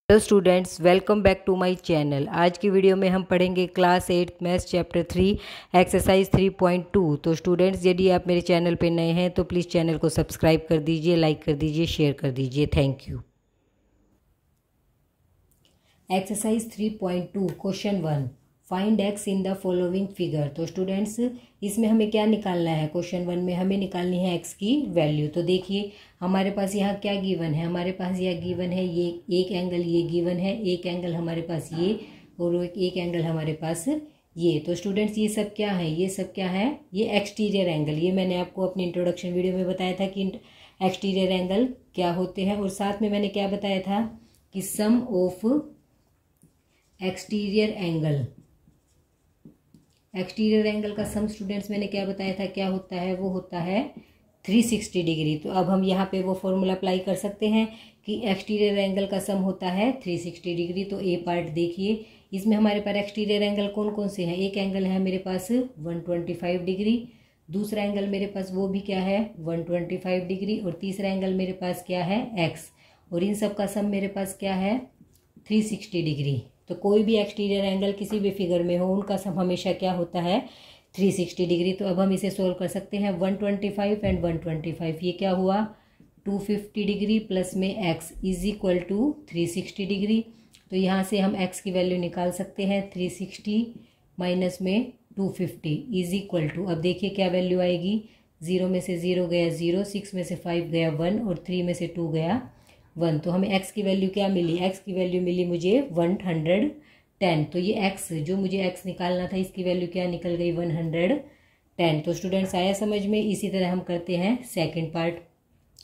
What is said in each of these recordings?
Hello students, welcome back to my channel. आज की video में हम पढ़ेंगे क्लास 8 मैथ्स चैप्टर 3 एक्सरसाइज 3.2। तो स्टूडेंट्स, यदि आप मेरे चैनल पे नए हैं तो प्लीज़ चैनल को सब्सक्राइब कर दीजिए, लाइक कर दीजिए, शेयर कर दीजिए। Thank you. Exercise 3.2 question 1, find x in the following figure. तो स्टूडेंट्स, इसमें हमें क्या निकालना है? क्वेश्चन 1 में हमें निकालनी है एक्स की वैल्यू। तो देखिए हमारे पास यहाँ क्या गिवन है। हमारे पास यह गिवन है, ये एक एंगल ये गिवन है, एक एंगल हमारे पास ये, और एक एंगल हमारे पास ये। तो स्टूडेंट्स, ये सब क्या है? ये सब क्या है? ये एक्सटीरियर एंगल। ये मैंने आपको अपनी इंट्रोडक्शन वीडियो में बताया था कि एक्सटीरियर एंगल क्या होते हैं, और साथ में मैंने क्या बताया था कि sum of exterior angle, exterior angle का सम स्टूडेंट्स मैंने क्या बताया था, क्या होता है? वो होता है 360 डिग्री। तो अब हम यहाँ पे वो फॉर्मूला अप्लाई कर सकते हैं कि एक्सटीरियर एंगल का सम होता है 360 डिग्री। तो ए पार्ट देखिए, इसमें हमारे पास एक्सटीरियर एंगल कौन कौन से हैं? एक एंगल है मेरे पास 125 डिग्री, दूसरा एंगल मेरे पास वो भी क्या है 125 डिग्री, और तीसरा एंगल मेरे पास क्या है एक्स, और इन सब का सम मेरे पास क्या है 360 डिग्री। तो कोई भी एक्सटीरियर एंगल किसी भी फिगर में हो, उनका सम हमेशा क्या होता है 360 डिग्री। तो अब हम इसे सोल्व कर सकते हैं। 125 एंड 125, ये क्या हुआ 250 डिग्री, प्लस में x is equal to 360 degree. तो यहाँ से हम एक्स की वैल्यू निकाल सकते हैं। 360 माइनस में 250 इज इक्वल टू, अब देखिए क्या वैल्यू आएगी। 0 में से 0 गया 0, 6 में से 5 गया 1, और 3 में से 2 गया 1। तो हमें एक्स की वैल्यू क्या मिली? एक्स की वैल्यू मिली मुझे 110। तो ये एक्स, जो मुझे एक्स निकालना था, इसकी वैल्यू क्या निकल गई 110। तो स्टूडेंट्स, आया समझ में? इसी तरह हम करते हैं सेकंड पार्ट।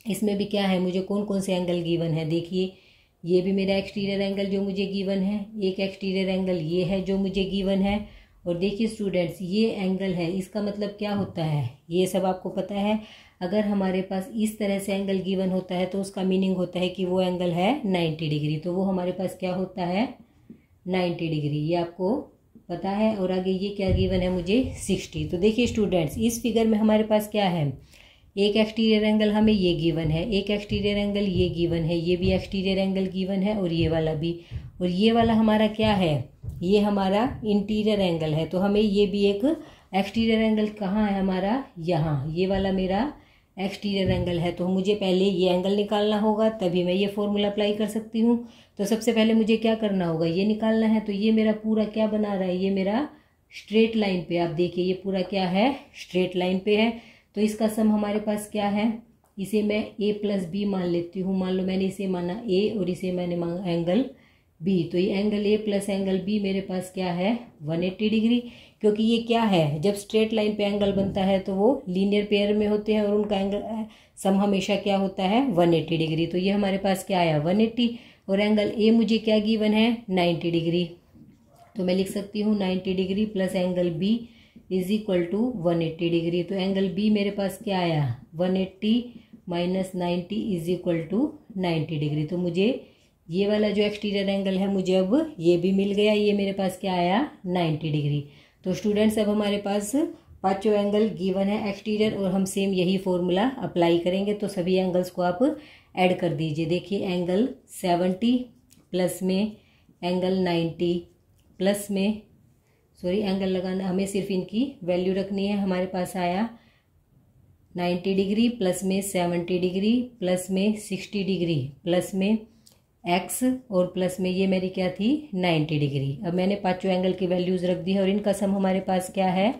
इसमें भी क्या है, मुझे कौन कौन से एंगल गिवन है? देखिए ये भी मेरा एक्सटीरियर एंगल जो मुझे गिवन है, एक एक्सटीरियर एंगल ये है जो मुझे गिवन है, और देखिए स्टूडेंट्स ये एंगल है। इसका मतलब क्या होता है, ये सब आपको पता है। अगर हमारे पास इस तरह से एंगल गिवन होता है तो उसका मीनिंग होता है कि वो एंगल है 90 डिग्री। तो वो हमारे पास क्या होता है 90 डिग्री, ये आपको पता है। और आगे ये क्या गिवन है मुझे 60। तो देखिए स्टूडेंट्स, इस फिगर में हमारे पास क्या है, एक एक्सटीरियर एंगल हमें ये गिवन है, एक एक्सटीरियर एंगल ये गिवन है, ये भी एक्सटीरियर एंगल गिवन है, और ये वाला भी। और ये वाला हमारा क्या है, ये हमारा इंटीरियर एंगल है। तो हमें ये भी एक एक्सटीरियर एंगल कहाँ है हमारा, यहाँ, ये वाला मेरा एक्सटीरियर एंगल है। तो मुझे पहले ये एंगल निकालना होगा, तभी मैं ये फॉर्मूला अप्लाई कर सकती हूँ। तो सबसे पहले मुझे क्या करना होगा, ये निकालना है। तो ये मेरा पूरा क्या बना रहा है, ये मेरा स्ट्रेट लाइन पे, आप देखिए ये पूरा क्या है स्ट्रेट लाइन पे है। तो इसका सम हमारे पास क्या है, इसे मैं a प्लस बी मान लेती हूँ। मान लो मैंने इसे माना a और इसे मैंने माना एंगल b। तो ये angle a plus angle b मेरे पास क्या है 180 डिग्री। क्योंकि ये क्या है, जब स्ट्रेट लाइन पे एंगल बनता है तो वो लीनियर पेयर में होते हैं, और उनका एंगल सम हमेशा क्या होता है 180 डिग्री। तो ये हमारे पास क्या आया 180, और एंगल a मुझे क्या गिवन है 90 डिग्री। तो मैं लिख सकती हूँ 90 degree plus angle b is equal to 180 degree. तो एंगल b मेरे पास क्या आया 180 minus 90 is equal to 90 degree. तो मुझे ये वाला जो एक्सटीरियर एंगल है मुझे अब ये भी मिल गया, ये मेरे पास क्या आया 90 डिग्री। तो स्टूडेंट्स, अब हमारे पास पांचों एंगल गिवन है एक्सटीरियर, और हम सेम यही फॉर्मूला अप्लाई करेंगे। तो सभी एंगल्स को आप ऐड कर दीजिए। देखिए एंगल 70 प्लस में एंगल 90 प्लस में, सॉरी एंगल लगाना, हमें सिर्फ इनकी वैल्यू रखनी है। हमारे पास आया 90 डिग्री प्लस में 70 डिग्री प्लस में 60 डिग्री प्लस में x, और प्लस में ये मेरी क्या थी 90 डिग्री। अब मैंने पांचों एंगल की वैल्यूज रख दी है, और इनका सम हमारे पास क्या है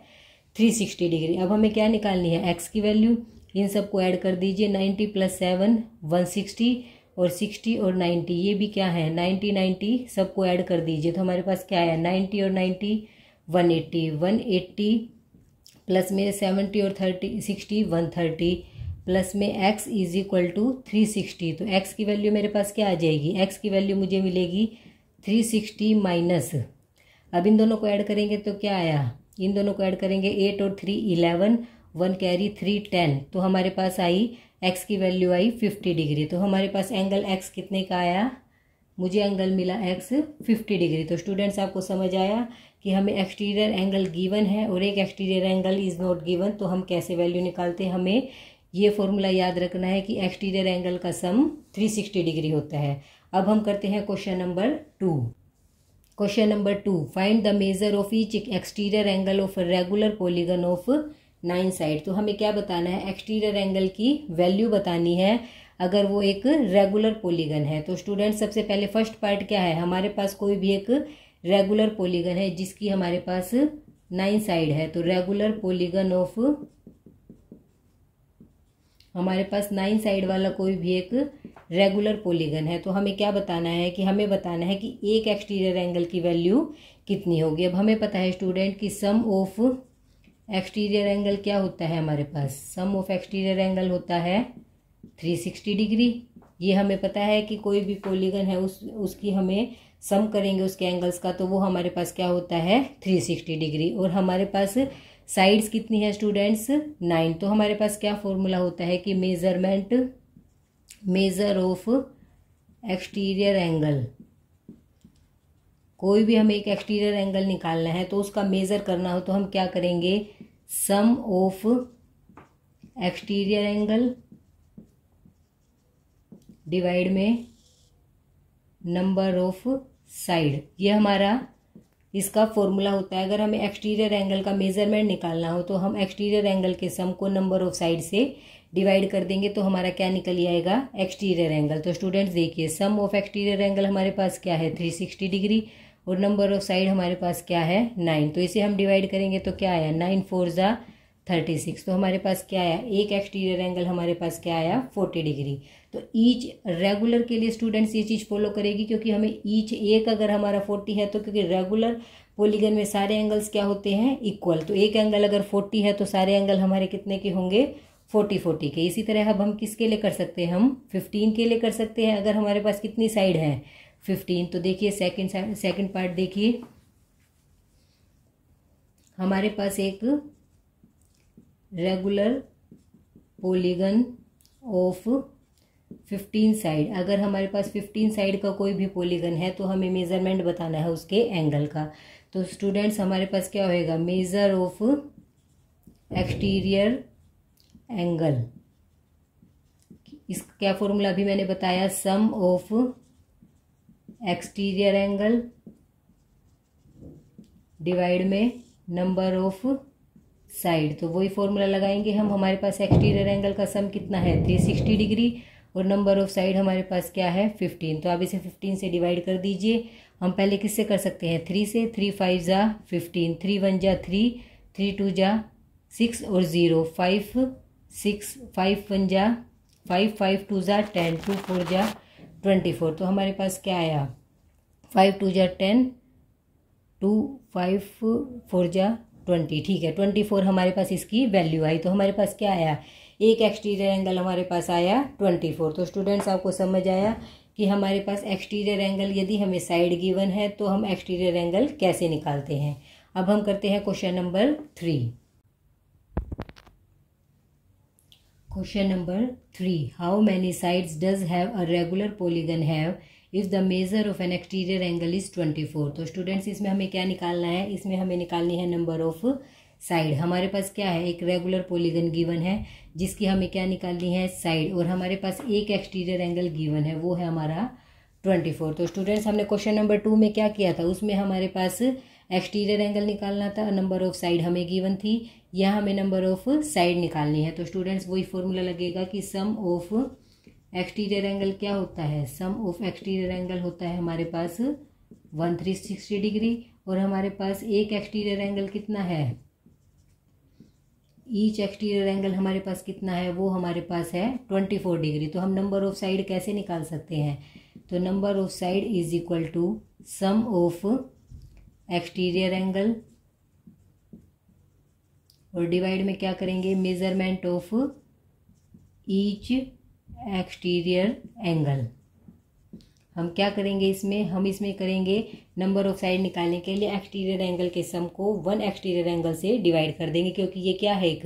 360 डिग्री। अब हमें क्या निकालनी है x की वैल्यू। इन सबको ऐड कर दीजिए। 90 प्लस 7 160, और 60 और 90 ये भी क्या है 90 90 सबको ऐड कर दीजिए। तो हमारे पास क्या आया 90 और 90 180, 180 प्लस में 70 और 60 130, प्लस में x इज इक्वल टू 360। तो x की वैल्यू मेरे पास क्या आ जाएगी, x की वैल्यू मुझे मिलेगी 360 माइनस, अब इन दोनों को ऐड करेंगे तो क्या आया, इन दोनों को ऐड करेंगे 8 और 3 11, 1 कैरी 3 10। तो हमारे पास आई x की वैल्यू आई 50 डिग्री। तो हमारे पास एंगल x कितने का आया, मुझे एंगल मिला x 50 डिग्री। तो स्टूडेंट्स, आपको समझ आया कि हमें एक्सटीरियर एंगल गिवन है और एक exterior angle is not given, तो हम कैसे वैल्यू निकालते हैं। हमें ये फॉर्मूला याद रखना है कि एक्सटीरियर एंगल का सम 360 डिग्री होता है। अब हम करते हैं question number 2। Question number 2, find the major of each exterior angle of regular polygon of 9 side. तो हमें क्या बताना है, एक्सटीरियर एंगल की वैल्यू बतानी है अगर वो एक रेगुलर पॉलीगन है। तो स्टूडेंट सबसे पहले फर्स्ट पार्ट क्या है, हमारे पास कोई भी एक रेगुलर पॉलीगन है जिसकी हमारे पास 9 साइड है। तो रेगुलर पॉलीगन ऑफ, हमारे पास 9 साइड वाला कोई भी एक रेगुलर पॉलीगन है। तो हमें क्या बताना है कि हमें बताना है कि एक एक्सटीरियर एंगल की वैल्यू कितनी होगी। अब हमें पता है स्टूडेंट कि सम ऑफ एक्सटीरियर एंगल क्या होता है, हमारे पास सम ऑफ एक्सटीरियर एंगल होता है 360 डिग्री। ये हमें पता है कि कोई भी पॉलीगन है उसकी हमें सम करेंगे उसके एंगल्स का, तो वो हमारे पास क्या होता है 360 डिग्री। और हमारे पास साइड्स कितनी है स्टूडेंट्स 9। तो हमारे पास क्या फॉर्मूला होता है कि मेजर ऑफ एक्सटीरियर एंगल, कोई भी हमें एक एक्सटीरियर एंगल निकालना है तो उसका मेजर करना हो तो हम क्या करेंगे, सम ऑफ एक्सटीरियर एंगल डिवाइड में नंबर ऑफ साइड, ये हमारा इसका फॉर्मूला होता है। अगर हमें एक्सटीरियर एंगल का मेजरमेंट निकालना हो तो हम एक्सटीरियर एंगल के सम को नंबर ऑफ साइड से डिवाइड कर देंगे तो हमारा क्या निकल आएगा, एक्सटीरियर एंगल। तो स्टूडेंट्स देखिए, सम ऑफ एक्सटीरियर एंगल हमारे पास क्या है 360 डिग्री और नंबर ऑफ साइड हमारे पास क्या है 9। तो इसे हम डिवाइड करेंगे तो क्या आया 9 4 जा 36। तो हमारे पास क्या आया, एक एक्सटीरियर एंगल हमारे पास क्या आया 40 डिग्री। तो ईच रेगुलर के लिए स्टूडेंट्स ये चीज़ फॉलो करेगी क्योंकि हमें ईच एक अगर हमारा 40 है तो क्योंकि रेगुलर पॉलीगन में सारे एंगल्स क्या होते हैं इक्वल, तो एक एंगल अगर 40 है तो सारे एंगल हमारे कितने के होंगे 40 के। इसी तरह अब हम किसके लिए कर सकते हैं, हम 15 के लिए कर सकते हैं अगर हमारे पास कितनी साइड है 15। तो देखिए सेकंड पार्ट देखिए, हमारे पास एक रेगुलर पॉलीगन ऑफ 15 साइड, अगर हमारे पास 15 साइड का कोई भी पॉलीगन है तो हमें मेजरमेंट बताना है उसके एंगल का। तो स्टूडेंट्स हमारे पास क्या होएगा, मेजर ऑफ एक्सटीरियर एंगल, इसका क्या फॉर्मूला अभी मैंने बताया, सम ऑफ एक्सटीरियर एंगल डिवाइड में नंबर ऑफ साइड। तो वही फॉर्मूला लगाएंगे हम, हमारे पास एक्सटीरियर एंगल का सम कितना है 360 डिग्री और नंबर ऑफ साइड हमारे पास क्या है 15। तो आप इसे 15 से डिवाइड कर दीजिए। हम पहले किससे कर सकते हैं 3 से, 3 5 जा 15, 3 1 जा 3, 3 2 जा 6 और 0 5 6, 5 1 जा 5, 5 2 जा 10, 2 4 जा 24। तो हमारे पास क्या आया 5 2 जा 10, 2 5 4 जा 20, ठीक है 24 हमारे पास इसकी वैल्यू आई। तो हमारे पास क्या आया, एक एक्सटीरियर एंगल हमारे पास आया 24। तो स्टूडेंट्स आपको समझ आया कि हमारे पास एक्सटीरियर एंगल यदि हमें साइड गिवन है तो हम एक्सटीरियर एंगल कैसे निकालते हैं। अब हम करते हैं question number 3। Question number 3, how many sides does have a regular polygon have if the measure of N exterior angle is 24। तो स्टूडेंट्स इसमें हमें क्या निकालना है, इसमें हमें निकालनी है नंबर ऑफ साइड। हमारे पास क्या है, एक रेगुलर पॉलीगन गिवन है जिसकी हमें क्या निकालनी है साइड, और हमारे पास एक एक्सटीरियर एंगल गिवन है वो है हमारा 24। तो स्टूडेंट्स हमने क्वेश्चन नंबर 2 में क्या किया था, उसमें हमारे पास एक्सटीरियर एंगल निकालना था, नंबर ऑफ साइड हमें गिवन थी, यहाँ हमें नंबर ऑफ साइड निकालनी है। तो स्टूडेंट्स वही फॉर्मूला लगेगा कि सम ऑफ एक्सटीरियर एंगल क्या होता है, सम ऑफ एक्सटीरियर एंगल होता है हमारे पास 360 डिग्री और हमारे पास एक एक्सटीरियर एंगल कितना है, ईच एक्सटीरियर एंगल हमारे पास कितना है, वो हमारे पास है 24 डिग्री। तो हम नंबर ऑफ साइड कैसे निकाल सकते हैं, तो number of side is equal to sum of exterior angle और डिवाइड में क्या करेंगे, measurement of each exterior angle. हम क्या करेंगे इसमें, हम इसमें करेंगे नंबर ऑफ साइड निकालने के लिए एक्सटीरियर एंगल के सम को 1 एक्सटीरियर एंगल से डिवाइड कर देंगे, क्योंकि ये क्या है एक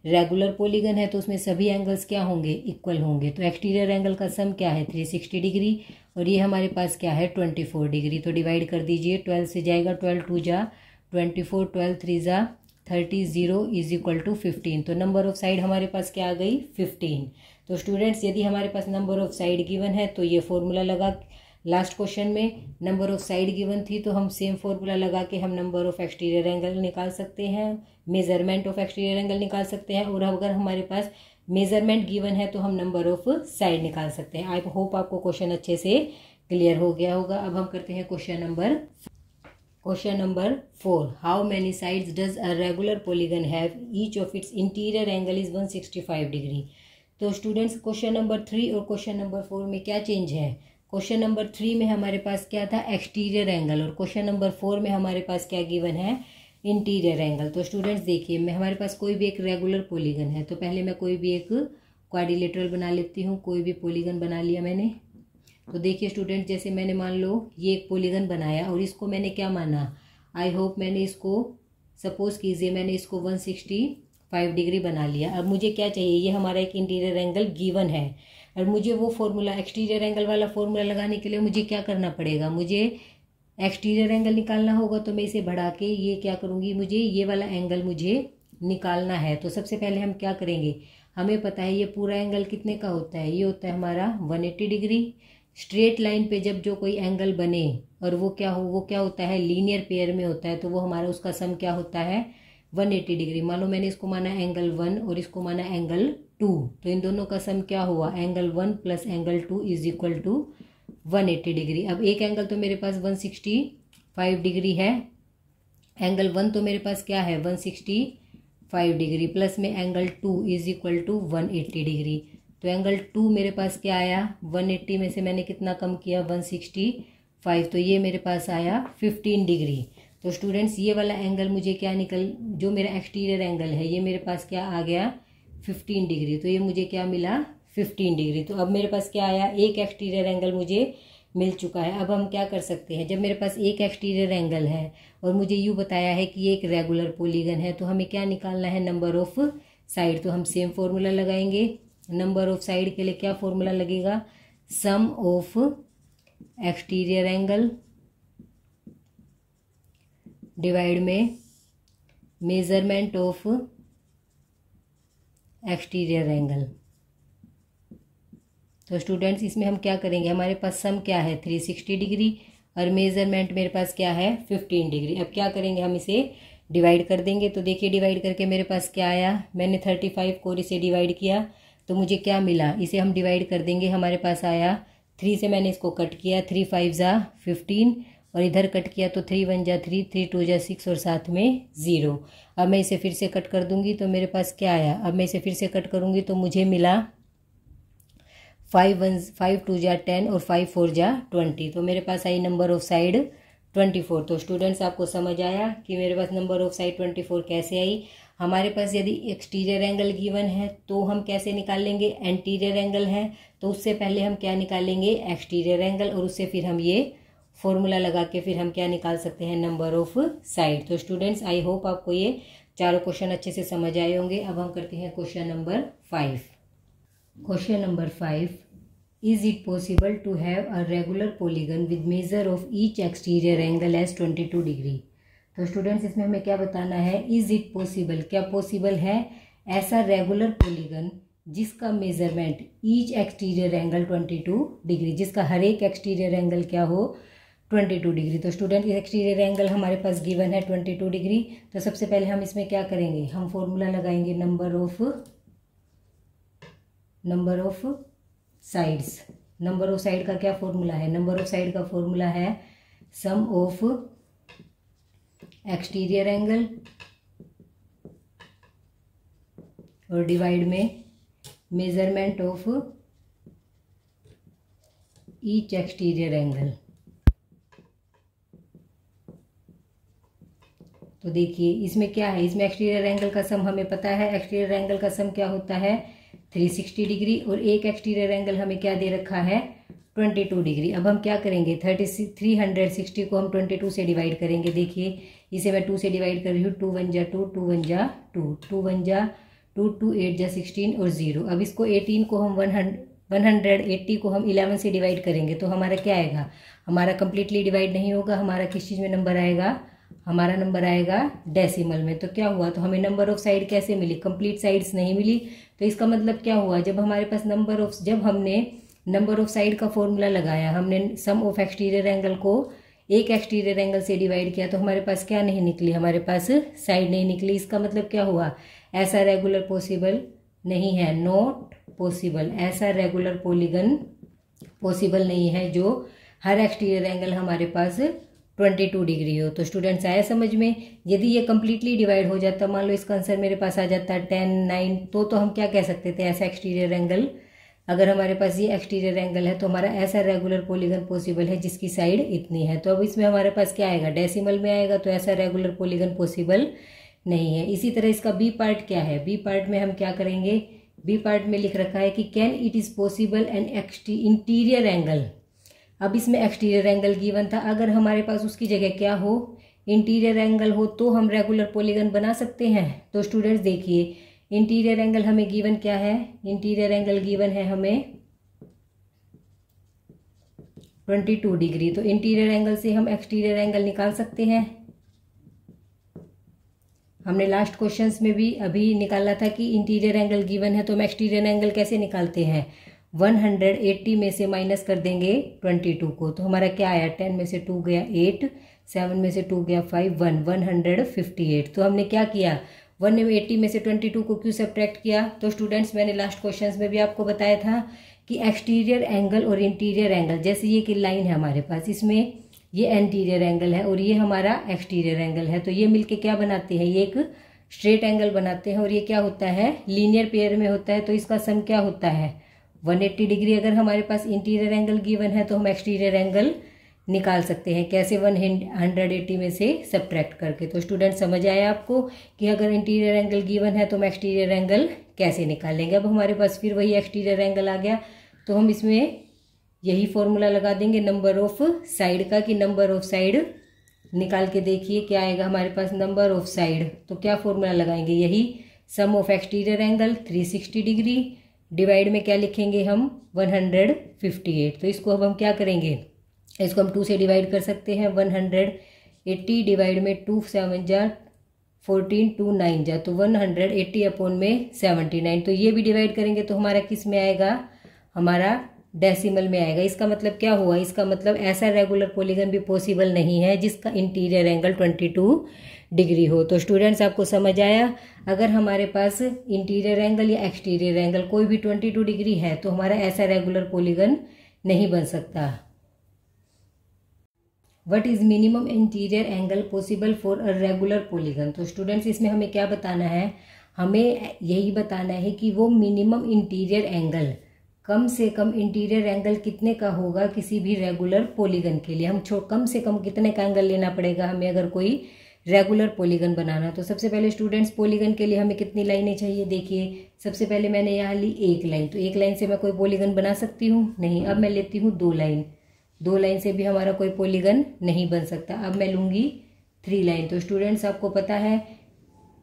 रेगुलर पॉलीगन है तो उसमें सभी एंगल्स क्या होंगे इक्वल होंगे। तो एक्सटीरियर एंगल का सम क्या है 360 डिग्री और ये हमारे पास क्या है 24 डिग्री। तो डिवाइड कर दीजिए, 12 से जाएगा, 12 2 जा 24, 12 3 जा 30, 0 इज इक्वल टू 15। तो नंबर ऑफ साइड हमारे पास क्या आ गई 15। तो स्टूडेंट्स यदि हमारे पास नंबर ऑफ साइड गिवन है तो ये फॉर्मूला लास्ट क्वेश्चन में नंबर ऑफ साइड गिवन थी तो हम सेम फॉर्मूला लगा के हम नंबर ऑफ एक्सटीरियर एंगल निकाल सकते हैं, मेजरमेंट ऑफ एक्सटीरियर एंगल निकाल सकते हैं, और अगर हमारे पास मेजरमेंट गिवन है तो हम नंबर ऑफ साइड निकाल सकते हैं। आई होप आपको क्वेश्चन अच्छे से क्लियर हो गया होगा। अब हम करते हैं question number 4। How many sides does a regular polygon have, each of its interior angle is 165 degree. तो स्टूडेंट्स क्वेश्चन नंबर 3 और क्वेश्चन नंबर 4 में क्या चेंज है? क्वेश्चन नंबर 3 में हमारे पास क्या था? एक्सटीरियर एंगल, और क्वेश्चन नंबर 4 में हमारे पास क्या गिवन है? Interior angle. तो स्टूडेंट्स देखिए, मैं हमारे पास कोई भी एक रेगुलर पॉलीगन है, तो पहले मैं कोई भी एक क्वाड्रिलेटरल बना लेती हूँ। कोई भी पॉलीगन बना लिया मैंने। तो देखिए स्टूडेंट, जैसे मैंने मान लो ये एक पॉलीगन बनाया और इसको मैंने क्या माना? आई होप मैंने इसको, सपोज कीजिए मैंने इसको 165 डिग्री बना लिया। अब मुझे क्या चाहिए? ये हमारा एक इंटीरियर एंगल गिवन है, और मुझे वो फॉर्मूला, एक्सटीरियर एंगल वाला फॉर्मूला लगाने के लिए मुझे क्या करना पड़ेगा? मुझे एक्सटीरियर एंगल निकालना होगा। तो मैं इसे बढ़ा के ये क्या करूँगी, मुझे ये वाला एंगल मुझे निकालना है। तो सबसे पहले हम क्या करेंगे? हमें पता है ये पूरा एंगल कितने का होता है? ये होता है हमारा 180 डिग्री। स्ट्रेट लाइन पे जब जो कोई एंगल बने और वो क्या होता है? लीनियर पेयर में होता है, तो वो हमारा उसका सम क्या होता है? 180 डिग्री। मान लो मैंने इसको माना एंगल 1 और इसको माना एंगल 2, तो इन दोनों का सम क्या हुआ? Angle 1 plus angle 2 is equal to 180 degree. अब एक एंगल तो मेरे पास 165 डिग्री है, एंगल 1 तो मेरे पास क्या है? 165 डिग्री, प्लस में angle 2 is equal to 180 degree. तो एंगल 2 मेरे पास क्या आया? 180 में से मैंने कितना कम किया? 165, तो ये मेरे पास आया 15 डिग्री। तो स्टूडेंट्स ये वाला एंगल मुझे क्या जो मेरा एक्सटीरियर एंगल है, ये मेरे पास क्या आ गया? 15 डिग्री। तो ये मुझे क्या मिला? 15 डिग्री। तो अब मेरे पास क्या आया? एक एक्सटीरियर एंगल मुझे मिल चुका है। अब हम क्या कर सकते हैं? जब मेरे पास एक एक्सटीरियर एंगल है और मुझे यूँ बताया है कि ये एक रेगुलर पॉलीगन है, तो हमें क्या निकालना है? Number of side. तो हम सेम फॉर्मूला लगाएंगे। नंबर ऑफ साइड के लिए क्या फॉर्मूला लगेगा? सम ऑफ एक्सटीरियर एंगल डिवाइड में मेजरमेंट ऑफ एक्सटीरियर एंगल। तो स्टूडेंट्स इसमें हम क्या करेंगे? हमारे पास सम क्या है? 360 डिग्री, और मेजरमेंट मेरे पास क्या है? 15 डिग्री। अब क्या करेंगे? हम इसे डिवाइड कर देंगे। तो देखिए डिवाइड करके मेरे पास क्या आया? मैंने 35 को इसे डिवाइड किया तो मुझे क्या मिला? इसे हम डिवाइड कर देंगे। हमारे पास आया 3 से मैंने इसको कट किया, 3 5 जा 15, और इधर कट किया तो 3 1 जा 3, 3 2 जा 6, और साथ में 0। अब मैं इसे फिर से कट कर दूंगी तो मेरे पास क्या आया? अब मैं इसे फिर से कट करूंगी तो मुझे मिला 5 2 जा 10 और 5 4 जा 20। तो मेरे पास आई नंबर ऑफ साइड 24। तो स्टूडेंट्स आपको समझ आया कि मेरे पास नंबर ऑफ साइड 24 कैसे आई? हमारे पास यदि एक्सटीरियर एंगल गिवन है तो हम कैसे निकालेंगे? एंटीरियर एंगल है तो उससे पहले हम क्या निकालेंगे? एक्सटीरियर एंगल, और उससे फिर हम ये फॉर्मूला लगा के फिर हम क्या निकाल सकते हैं? Number of side. तो स्टूडेंट्स आई होप आपको ये चारों क्वेश्चन अच्छे से समझ आए होंगे। अब हम करते हैं question number 5। Question number 5, is it possible to have a regular polygon with measure of each exterior angle as 22 degree. तो स्टूडेंट्स इसमें हमें क्या बताना है? इज इट पॉसिबल, क्या पॉसिबल है ऐसा रेगुलर पॉलीगन जिसका measurement each exterior angle 22 degree, जिसका हर एक एक्सटीरियर एंगल क्या हो? 22 डिग्री। तो स्टूडेंट एक्सटीरियर एंगल हमारे पास गिवन है 22 डिग्री। तो सबसे पहले हम इसमें क्या करेंगे? हम फॉर्मूला लगाएंगे number of sides. Number of side का क्या फॉर्मूला है? नंबर ऑफ साइड का फॉर्मूला है सम ऑफ एक्सटीरियर एंगल और डिवाइड में measurement of each exterior angle. तो देखिए इसमें क्या है? इसमें एक्सटीरियर एंगल का सम हमें पता है। एक्सटीरियर एंगल का सम क्या होता है? 360 डिग्री, और एक एक्सटीरियर एंगल हमें क्या दे रखा है? 22 डिग्री। अब हम क्या करेंगे? 360 को हम 22 से डिवाइड करेंगे। देखिए इसे मैं 2 से डिवाइड कर रही हूँ। 2 1 जा 2, 2 1 जा 2, 2 1 जा 2, 2 8 जा 16 और 0। अब इसको 18 को हम 180 को हम 11 से डिवाइड करेंगे तो हमारा क्या आएगा? हमारा कंप्लीटली डिवाइड नहीं होगा। हमारा किस चीज़ में नंबर आएगा? हमारा नंबर आएगा डेसिमल में। तो क्या हुआ? तो हमें नंबर ऑफ साइड कैसे मिली? कंप्लीट साइड्स नहीं मिली। तो इसका मतलब क्या हुआ? जब हमारे पास जब हमने नंबर ऑफ साइड का फॉर्मूला लगाया, हमने सम ऑफ एक्सटीरियर एंगल को एक एक्सटीरियर एंगल से डिवाइड किया, तो हमारे पास क्या नहीं निकली, हमारे पास साइड नहीं निकली। इसका मतलब क्या हुआ, ऐसा रेगुलर पॉसिबल नहीं है, नॉट पॉसिबल, ऐसा रेगुलर पॉलीगन पॉसिबल नहीं है जो हर एक्सटीरियर एंगल हमारे पास 22 डिग्री हो। तो स्टूडेंट्स आया समझ में। यदि ये कम्प्लीटली डिवाइड हो जाता, मान लो इसका आंसर मेरे पास आ जाता 10, 9, तो हम क्या कह सकते थे, ऐसा एक्सटीरियर एंगल, अगर हमारे पास ये एक्सटीरियर एंगल है तो हमारा ऐसा रेगुलर पॉलीगन पॉसिबल है जिसकी साइड इतनी है। तो अब इसमें हमारे पास क्या आएगा, डेसिमल में आएगा, तो ऐसा रेगुलर पॉलीगन पॉसिबल नहीं है। इसी तरह इसका बी पार्ट क्या है, बी पार्ट में हम क्या करेंगे, बी पार्ट में लिख रखा है कि can it is possible an interior angle. अब इसमें एक्सटीरियर एंगल गिवन था, अगर हमारे पास उसकी जगह क्या हो, इंटीरियर एंगल हो, तो हम रेगुलर पॉलीगन बना सकते हैं। तो स्टूडेंट्स देखिए, इंटीरियर एंगल हमें गिवन क्या है, इंटीरियर एंगल गिवन है हमें 22 डिग्री। तो इंटीरियर एंगल से हम एक्सटीरियर एंगल निकाल सकते हैं। हमने लास्ट क्वेश्चंस में भी अभी निकाला था कि इंटीरियर एंगल गिवन है, तो हम एक्सटीरियर एंगल कैसे निकालते हैं, 180 में से माइनस कर देंगे 22 को, तो हमारा क्या आया, 10 में से 2 गया 8, 7 में से 2 गया 5, 158। तो हमने क्या किया, 180 में से 22 को क्यों सब्ट्रैक्ट किया। तो स्टूडेंट्स मैंने लास्ट क्वेश्चंस में भी आपको बताया था कि एक्सटीरियर एंगल और इंटीरियर एंगल, जैसे ये कि लाइन है हमारे पास, इसमें ये एंटीरियर एंगल है और ये हमारा एक्सटीरियर एंगल है, तो ये मिलके क्या बनाते हैं, ये एक स्ट्रेट एंगल बनाते हैं। और ये क्या होता है, लीनियर पेयर में होता है, तो इसका सम क्या होता है 180 डिग्री। अगर हमारे पास इंटीरियर एंगल गिवन है तो हम एक्सटीरियर एंगल निकाल सकते हैं, कैसे, 180 में से सब्ट्रैक्ट करके। तो स्टूडेंट समझ आया आपको कि अगर इंटीरियर एंगल गिवन है तो हम एक्सटीरियर एंगल कैसे निकालेंगे। अब हमारे पास फिर वही एक्सटीरियर एंगल आ गया, तो हम इसमें यही फॉर्मूला लगा देंगे नंबर ऑफ साइड का, कि नंबर ऑफ साइड निकाल के देखिए क्या आएगा हमारे पास, नंबर ऑफ साइड। तो क्या फॉर्मूला लगाएंगे, यही sum of exterior angle 360 degree, divide में क्या लिखेंगे हम 158। तो इसको अब हम क्या करेंगे, इसको हम 2 से डिवाइड कर सकते हैं, 180 डिवाइड में 2 7 जा 14, 2 9 जा, तो 180 अपॉन में 79। तो ये भी डिवाइड करेंगे तो हमारा किस में आएगा, हमारा डेसिमल में आएगा। इसका मतलब क्या हुआ, इसका मतलब ऐसा रेगुलर पॉलीगन भी पॉसिबल नहीं है जिसका इंटीरियर एंगल 22 डिग्री हो। तो स्टूडेंट्स आपको समझ आया, अगर हमारे पास इंटीरियर एंगल या एक्सटीरियर एंगल कोई भी 22 डिग्री है तो हमारा ऐसा रेगुलर पॉलीगन नहीं बन सकता। What is minimum interior angle possible for a regular polygon. तो स्टूडेंट्स इसमें हमें क्या बताना है, हमें यही बताना है कि वो मिनिमम इंटीरियर एंगल, कम से कम इंटीरियर एंगल कितने का होगा किसी भी रेगुलर पॉलीगन के लिए। हम कम से कम कितने का एंगल लेना पड़ेगा हमें अगर कोई रेगुलर पॉलीगन बनाना। तो सबसे पहले स्टूडेंट्स पॉलीगन के लिए हमें कितनी लाइनें चाहिए, देखिए सबसे पहले मैंने यहाँ ली एक लाइन, तो एक लाइन से मैं कोई पॉलीगन बना सकती हूँ नहीं। अब मैं लेती हूँ 2 लाइन, 2 लाइन से भी हमारा कोई पॉलीगन नहीं बन सकता। अब मैं लूँगी 3 लाइन। तो स्टूडेंट्स आपको पता है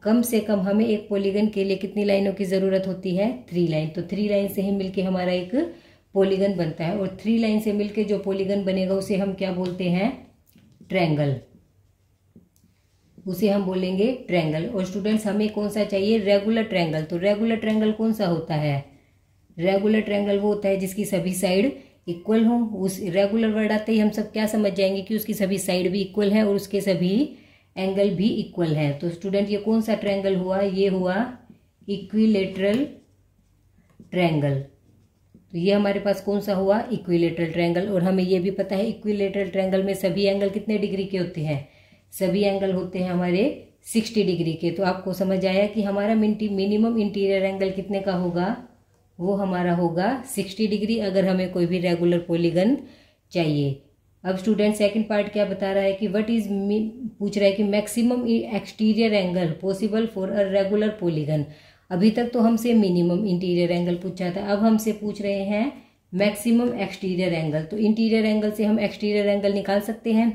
कम से कम हमें एक पॉलीगन के लिए कितनी लाइनों की ज़रूरत होती है, 3 लाइन। तो 3 लाइन से ही मिलके हमारा एक पॉलीगन बनता है, और 3 लाइन से मिलके जो पॉलीगन बनेगा उसे हम क्या बोलते हैं, ट्रायंगल, उसे हम बोलेंगे ट्रायंगल। और स्टूडेंट्स हमें कौन सा चाहिए, रेगुलर ट्रायंगल। तो रेगुलर ट्रायंगल कौन सा होता है, रेगुलर ट्रायंगल वो होता है जिसकी सभी साइड इक्वल हो। उस रेगुलर वर्ड आते ही हम सब क्या समझ जाएंगे कि उसकी सभी साइड भी इक्वल है और उसके सभी एंगल भी इक्वल है। तो स्टूडेंट ये कौन सा ट्रायंगल हुआ, ये हुआ इक्विलेटरल ट्रायंगल। तो ये हमारे पास कौन सा हुआ, इक्विलेटरल ट्रायंगल। और हमें ये भी पता है इक्विलेटरल ट्रायंगल में सभी एंगल कितने डिग्री के होते हैं, सभी एंगल होते हैं हमारे 60 डिग्री के। तो आपको समझ आया कि हमारा मिनिमम इंटीरियर एंगल कितने का होगा, वो हमारा होगा 60 डिग्री अगर हमें कोई भी रेगुलर पॉलीगन चाहिए। अब स्टूडेंट सेकंड पार्ट क्या बता रहा है कि व्हाट इज पूछ रहा है कि maximum exterior angle possible for a regular polygon. अभी तक तो हमसे मिनिमम इंटीरियर एंगल पूछा था, अब हमसे पूछ रहे हैं मैक्सिमम एक्सटीरियर एंगल। तो इंटीरियर एंगल से हम एक्सटीरियर एंगल निकाल सकते हैं,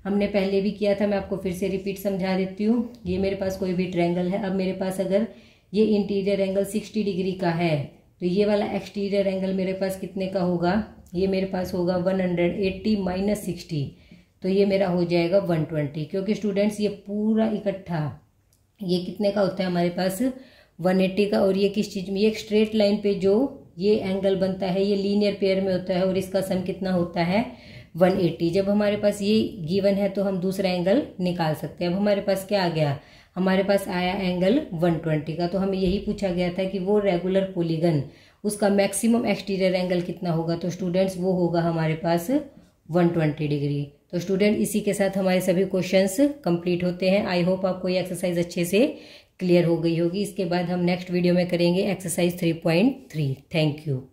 हमने पहले भी किया था, मैं आपको फिर से रिपीट समझा देती हूँ। ये मेरे पास कोई भी ट्रायंगल है, अब मेरे पास अगर ये इंटीरियर एंगल 60 डिग्री का है तो ये वाला एक्सटीरियर एंगल मेरे पास कितने का होगा, ये मेरे पास होगा 180 माइनस 60, तो ये मेरा हो जाएगा 120। क्योंकि स्टूडेंट्स ये पूरा इकट्ठा ये कितने का होता है हमारे पास 180 का, और ये किस चीज़ में, ये एक स्ट्रेट लाइन पे जो ये एंगल बनता है, ये लीनियर पेयर में होता है और इसका सम कितना होता है 180। जब हमारे पास ये गिवन है तो हम दूसरा एंगल निकाल सकते हैं। अब हमारे पास क्या आ गया, हमारे पास आया एंगल 120 का। तो हमें यही पूछा गया था कि वो रेगुलर पॉलीगन उसका मैक्सिमम एक्सटीरियर एंगल कितना होगा। तो स्टूडेंट्स वो होगा हमारे पास 120 डिग्री। तो स्टूडेंट इसी के साथ हमारे सभी क्वेश्चंस कंप्लीट होते हैं। आई होप आपको ये एक्सरसाइज अच्छे से क्लियर हो गई होगी। इसके बाद हम नेक्स्ट वीडियो में करेंगे एक्सरसाइज 3.3। Thank you.